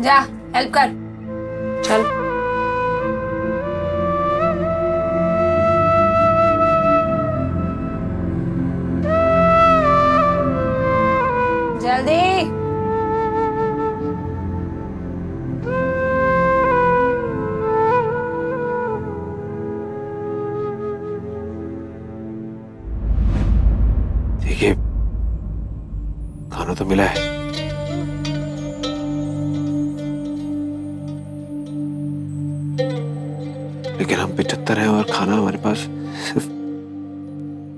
जा हेल्प कर। चल। जल्दी। देखिए, खाना तो मिला है, लेकिन हम 75 हैं और खाना हमारे पास सिर्फ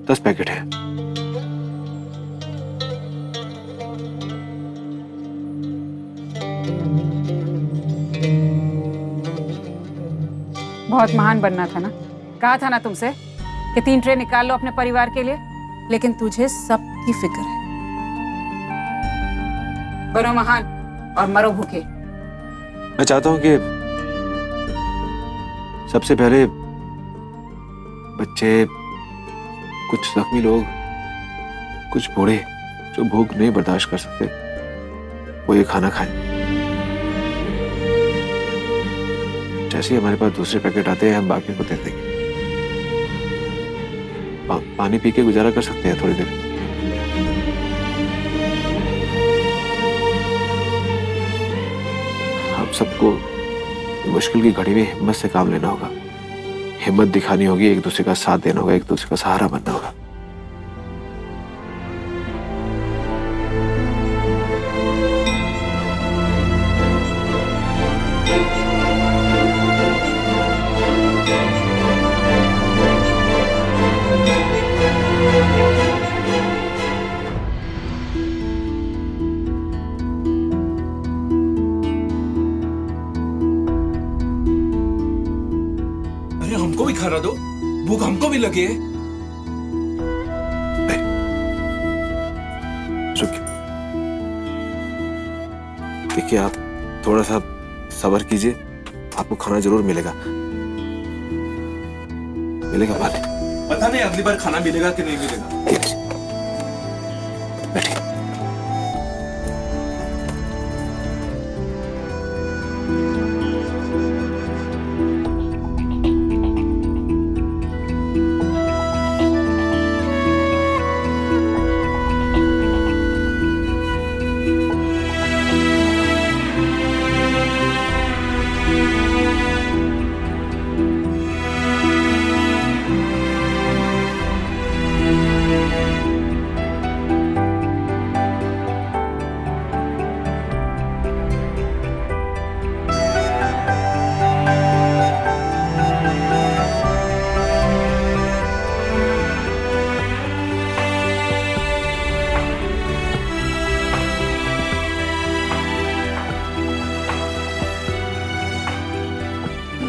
10 पैकेट है। बहुत महान बनना था ना, कहा था ना तुमसे कि 3 ट्रे निकाल लो अपने परिवार के लिए, लेकिन तुझे सबकी फिक्र है। बनो महान और मरो भूखे। मैं चाहता हूं कि सबसे पहले बच्चे, कुछ जख्मी लोग, कुछ बूढ़े जो भूख नहीं बर्दाश्त कर सकते, वो ये खाना खाएं। जैसे ही हमारे पास दूसरे पैकेट आते हैं हम बाकी को दे देंगे। पानी पी के गुजारा कर सकते हैं थोड़ी देर। हम सबको मुश्किल की घड़ी में हिम्मत से काम लेना होगा, हिम्मत दिखानी होगी, एक दूसरे का साथ देना होगा, एक दूसरे का सहारा बनना होगा। हमको भी खाना दो, भूख हमको भी लगे। देखिए, आप थोड़ा सा सब्र कीजिए, आपको खाना जरूर मिलेगा। मिलेगा पानी। पता नहीं अगली बार खाना मिलेगा कि नहीं मिलेगा। बैठिए।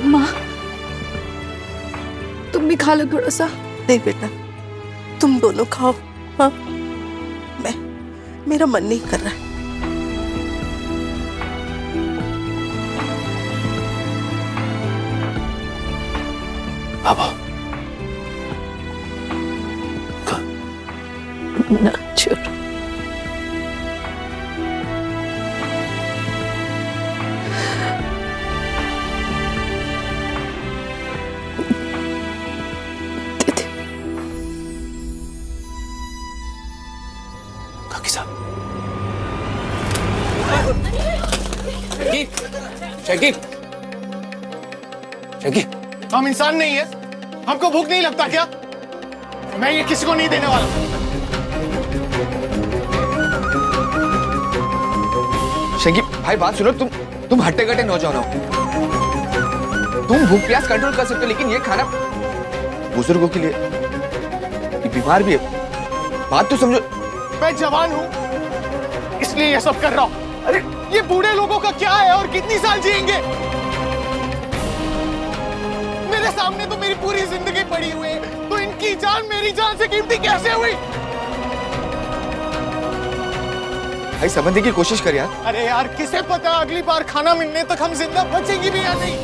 माँ, तुम भी खा लो थोड़ा सा। नहीं बेटा, तुम दोनों खाओ। हाँ, मेरा मन नहीं कर रहा है। बाबा ना छोड़। शकीब, शकीब, हम इंसान नहीं है? हमको भूख नहीं लगता क्या? मैं ये किसी को नहीं देने वाला। शकीब भाई बात सुनो, तुम हट्टे कट्टे नौजवान हो, तुम भूख प्यास कंट्रोल कर सकते हो, लेकिन ये खाना बुजुर्गों के लिए, ये बीमार भी है, बात तो समझो। मैं जवान हूँ इसलिए ये सब कर रहा हूँ। अरे ये बूढ़े लोगों का क्या है और कितनी साल जिएंगे? मेरे सामने तो मेरी पूरी जिंदगी पड़ी हुई है, तो इनकी जान मेरी जान से कीमती कैसे हुई? भाई समझने की कोशिश कर यार। अरे यार, किसे पता अगली बार खाना मिलने तक हम जिंदा बचेंगे भी या नहीं।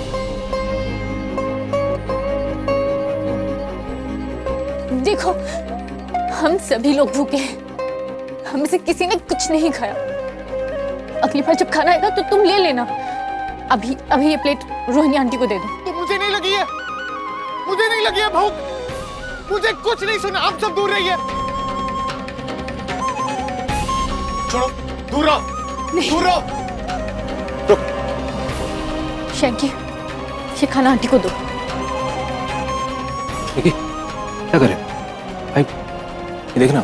देखो, हम सभी लोग भूखे हैं, हम से किसी ने कुछ नहीं खाया, अगली बार जब खाना आएगा तो तुम ले लेना। अभी अभी ये प्लेट रोहिणी आंटी को दे दो। तो मुझे नहीं लगी है, मुझे नहीं लगी है भूख, मुझे कुछ नहीं सुना। आप सब दूर रहिए, छोड़ो, दूर रहो, दूर रहो। शैंकी, ये खाना आंटी को दो। देखिए क्या करे भाई, ये देखना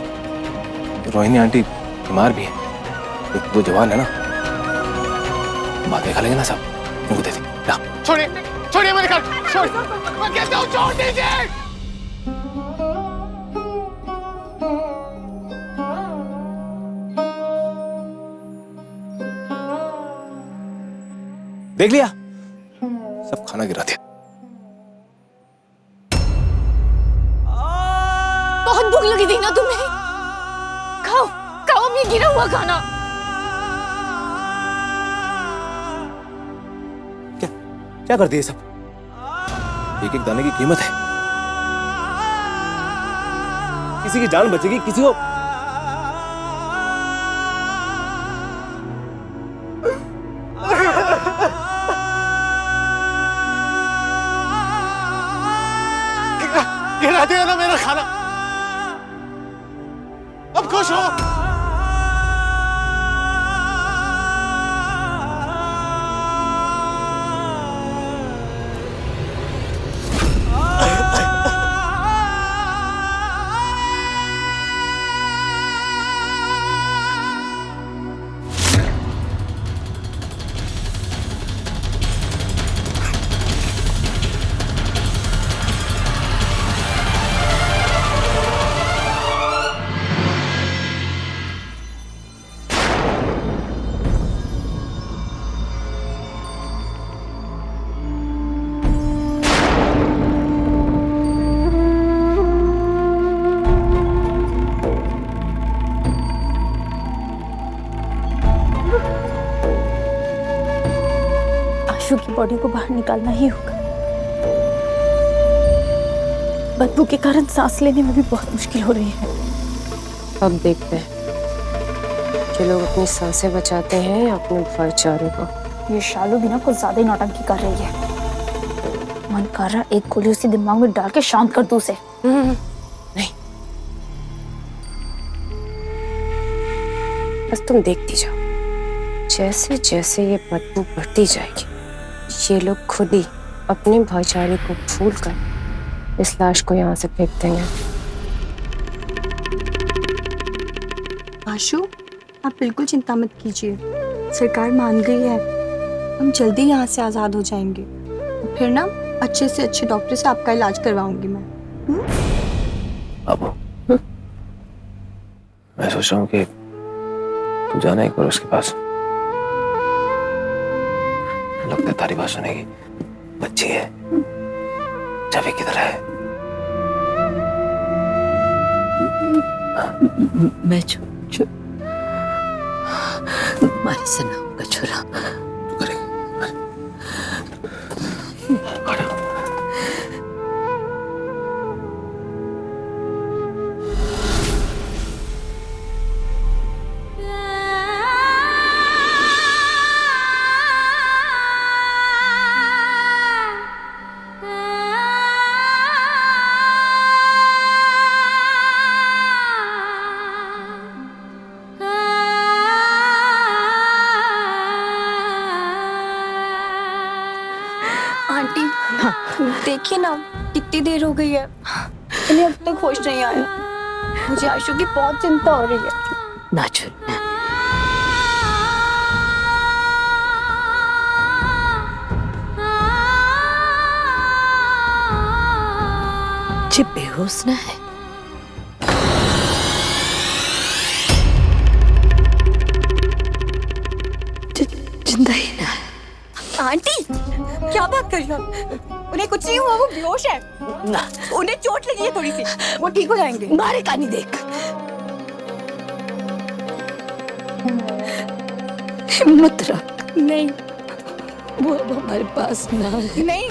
रोहिणी आंटी बीमार भी है, दो जवान है ना, बाद में खा लेंगे ना सब, इनको दे दी। छोड़िए, छोड़िए मेरे घर, छोड़, मैं कहता हूँ छोड़ दीजिए। देख लिया, सब खाना गिरा दिया। बहुत भूख लगी थी ना तुम्हें, खाओ खाओ अब ये गिरा हुआ खाना। क्या कर दिए सब, एक एक दाने की कीमत है, किसी की जान बचेगी, किसी को गिरा दिया ना मेरा खाना, अब खुश हो। आशु की बॉडी को बाहर निकालना ही होगा। बदबू के कारण सांस लेने में भी बहुत मुश्किल हो रही है। अब देखते हैं कि लोग अपनी सांसें बचाते हैं या अपने भाईचारे को। ये शालू भी ना कुछ ज्यादा ही नौटंकी कर रही है। मन कर रहा एक गोली उसी दिमाग में डाल के शांत कर दूं उसे। नहीं, बस तुम देखती जाओ, जैसे जैसे ये बदबू बढ़ती जाएगी, ये लोग खुद ही अपने भाईचारे को भूलकर इस लाश को यहाँ से फेंक देंगे। आशु, आप बिल्कुल चिंता मत कीजिए, सरकार मान गई है, हम जल्दी यहाँ से आजाद हो जाएंगे। फिर ना अच्छे से अच्छे डॉक्टर से आपका इलाज करवाऊंगी मैं। बाबू, मैं सोच रहा हूँ कि तू जाना एक बार उसके पास, लगता है तारी बात सुनेगी, बच्ची है, जावे किधर है? मैं मारी सना का छोरा तू करेगी? आंटी, देखिए ना कितनी देर हो गई है, इन्हें अब तक होश नहीं आया। मुझे आशु की बहुत चिंता हो रही है। ना छोड़, जे बेहोश ना है, जिंदा ही ना है। आंटी, क्या बात कर रही हो? उन्हें कुछ नहीं हुआ, वो बेहोश है। ना, उन्हें चोट लगी है थोड़ी सी, वो ठीक हो जाएंगे। मारे का नहीं देख, हिम्मत रख। नहीं, वो अब हमारे पास ना है। नहीं,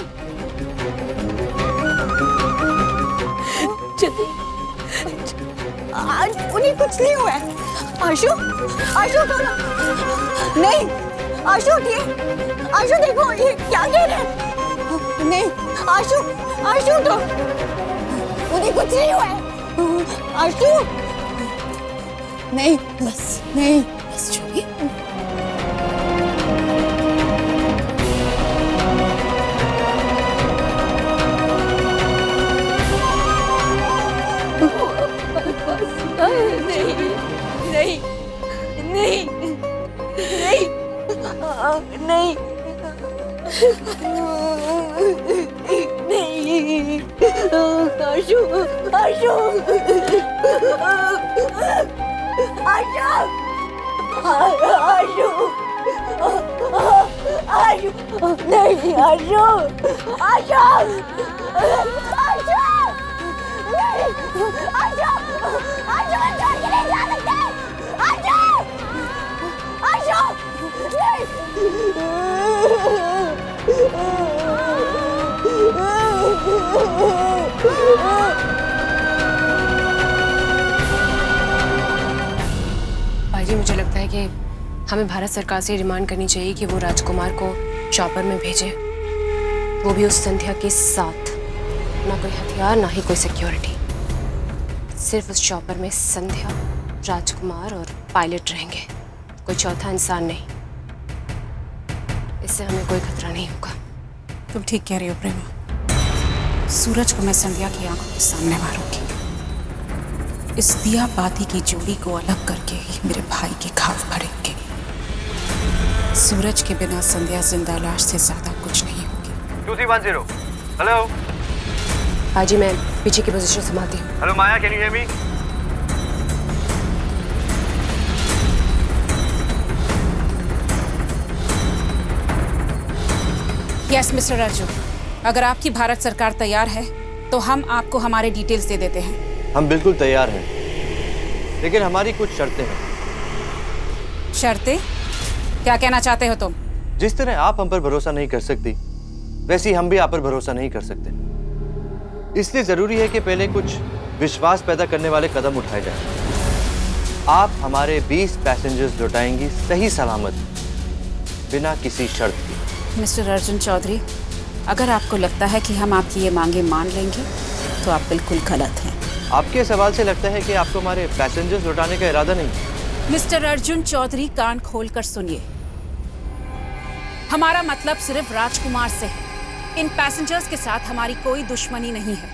चल, उन्हें कुछ नहीं हुआ है। आशु, आशु तो नहीं, आशु उठिए, आशु देखो ये क्या कह रहे हैं? नहीं, आशु, आशु तो उन्हें कुछ नहीं हुआ है। आशु, नहीं, बस नहीं, बस छोड़िए। नहीं, नहीं, नहीं, नहीं, नहीं, आशु, आशु, आशु, आशु, आशु, नहीं, आशु, आशु, आशु, नहीं, आशु, आशु, मैं छोड़ के नहीं जा सकते, आशु, आशु, भाईजी, मुझे लगता है कि हमें भारत सरकार से डिमांड करनी चाहिए कि वो राजकुमार को चॉपर में भेजे, वो भी उस संध्या के साथ। ना कोई हथियार, ना ही कोई सिक्योरिटी, सिर्फ उस चॉपर में संध्या, राजकुमार और पायलट रहेंगे, कोई चौथा इंसान नहीं। इससे हमें कोई खतरा नहीं होगा। तुम ठीक कह रही हो प्रेमा। सूरज को मैं संध्या की आंखों के सामने मारूंगी। इस दिया बाती की जोड़ी को अलग करके ही मेरे भाई के घाव भरेंगे। सूरज के बिना संध्या जिंदा लाश से ज्यादा कुछ नहीं होगी। 2310 हेलो। भाईजी, मैं पीछे की पोजीशन संभालती हूँ। Hello Maya, can you hear me? Yes mister Arjun, अगर आपकी भारत सरकार तैयार है तो हम आपको हमारे डिटेल्स दे देते हैं। हम बिल्कुल तैयार हैं, लेकिन हमारी कुछ शर्तें हैं। शर्तें? क्या कहना चाहते हो तुम? जिस तरह आप हम पर भरोसा नहीं कर सकती, वैसे ही हम भी आप पर भरोसा नहीं कर सकते। इसलिए जरूरी है कि पहले कुछ विश्वास पैदा करने वाले कदम उठाए जाएं। आप हमारे 20 पैसेंजर्स लौटाएंगी सही सलामत, बिना किसी शर्त के। मिस्टर अर्जुन चौधरी, अगर आपको लगता है कि हम आपकी ये मांगे मान लेंगे तो आप बिल्कुल गलत हैं। आपके सवाल से लगता है कि आपको हमारे पैसेंजर्स लौटाने का इरादा नहीं। मिस्टर अर्जुन चौधरी, कान खोलकर सुनिए। हमारा मतलब सिर्फ राजकुमार से है। इन पैसेंजर्स के साथ हमारी कोई दुश्मनी नहीं है।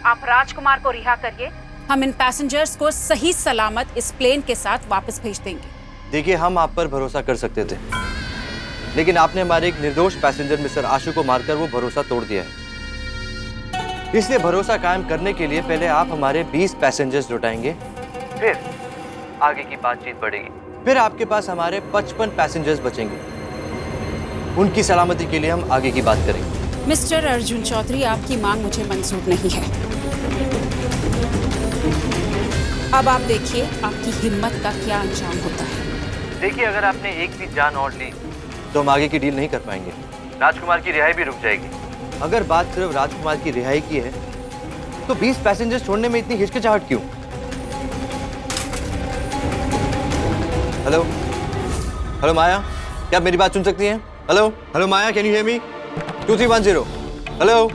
आप राजकुमार को रिहा करिए, हम इन पैसेंजर्स को सही सलामत इस प्लेन के साथ वापस भेज देंगे। देखिए, हम आप पर भरोसा कर सकते थे, लेकिन आपने हमारे एक निर्दोष पैसेंजर मिस्टर आशु को मारकर वो भरोसा तोड़ दिया है। इसलिए भरोसा कायम करने के लिए पहले आप हमारे 20 पैसेंजर्स लौटाएंगे, फिर आगे की बातचीत बढ़ेगी। फिर आपके पास हमारे 55 पैसेंजर्स बचेंगे। उनकी सलामती के लिए हम आगे की बात करेंगे। मिस्टर अर्जुन चौधरी, आपकी मांग मुझे मंजूर नहीं है। अब आप देखिए आपकी हिम्मत का क्या अंजाम होता है। देखिए, अगर आपने एक भी जान और ली तो हम आगे की डील नहीं कर पाएंगे। राजकुमार की रिहाई भी रुक जाएगी। अगर बात सिर्फ राजकुमार की रिहाई की है तो 20 पैसेंजर्स छोड़ने में इतनी हिचकिचाहट क्यों? हेलो हेलो माया, क्या आप मेरी बात सुन सकती हैं? Hello hello Maya, can you hear me? 2310 hello.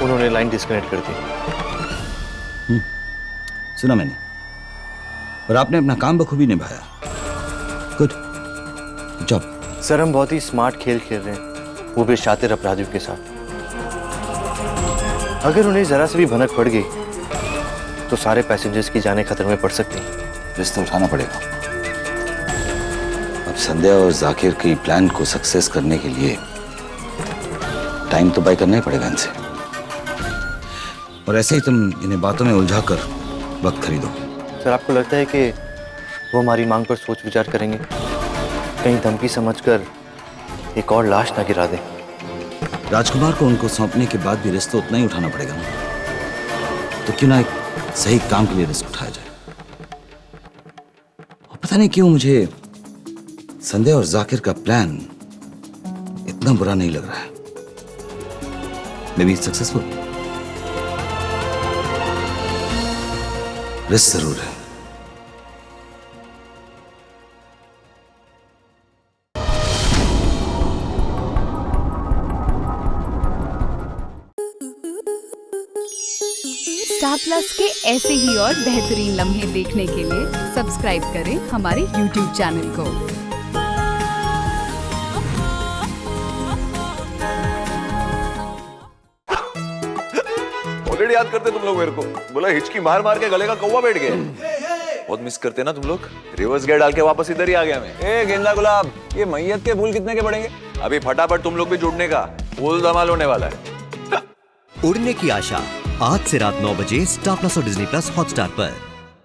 उन्होंने लाइन डिस्कनेक्ट कर दी। सुना मैंने, और आपने अपना काम बखूबी निभाया। Good job. सर, हम बहुत ही स्मार्ट खेल खेल रहे हैं, वो भी शातिर अपराधियों के साथ। अगर उन्हें जरा से भी भनक पड़ गई तो सारे पैसेंजर्स की जानें खतरे में पड़ सकती हैं। रिश्ता उठाना पड़ेगा। अब संध्या और जाकिर की प्लान को सक्सेस करने के लिए टाइम तो बाय करना ही पड़ेगा इनसे। और ऐसे ही तुम इन्हें बातों में उलझा कर वक्त खरीदो। सर, आपको लगता है कि वो हमारी मांग पर सोच विचार करेंगे? कहीं धमकी समझकर एक और लाश ना गिरा दें। राजकुमार को उनको सौंपने के बाद भी रिस्क तो उतना ही उठाना पड़ेगा ना, तो क्यों ना एक सही काम के लिए रिस्क उठाया जाए। और पता नहीं क्यों मुझे संध्या और जाकिर का प्लान इतना बुरा नहीं लग रहा है। May be successful. रिस्क जरूर है। स्टार प्लस के ऐसे ही और बेहतरीन लम्हे देखने के लिए सब्सक्राइब करें हमारे YouTube चैनल को। ऑलरेडी याद करते तुम लोग मेरे को। बोला हिचकी मार मार के गले का कौवा बैठ गया। बहुत मिस करते ना तुम लोग। रिवर्स गियर डाल के वापस इधर ही आ गया मैं। ए गेंदा गुलाब, ये मैयत के फूल कितने के पड़ेंगे? अभी फटाफट तुम लोग भी जुड़ने का। फूल धमाल होने वाला है। उड़ने की आशा आज से रात 9 बजे स्टार प्लस और डिज्नी प्लस हॉटस्टार पर।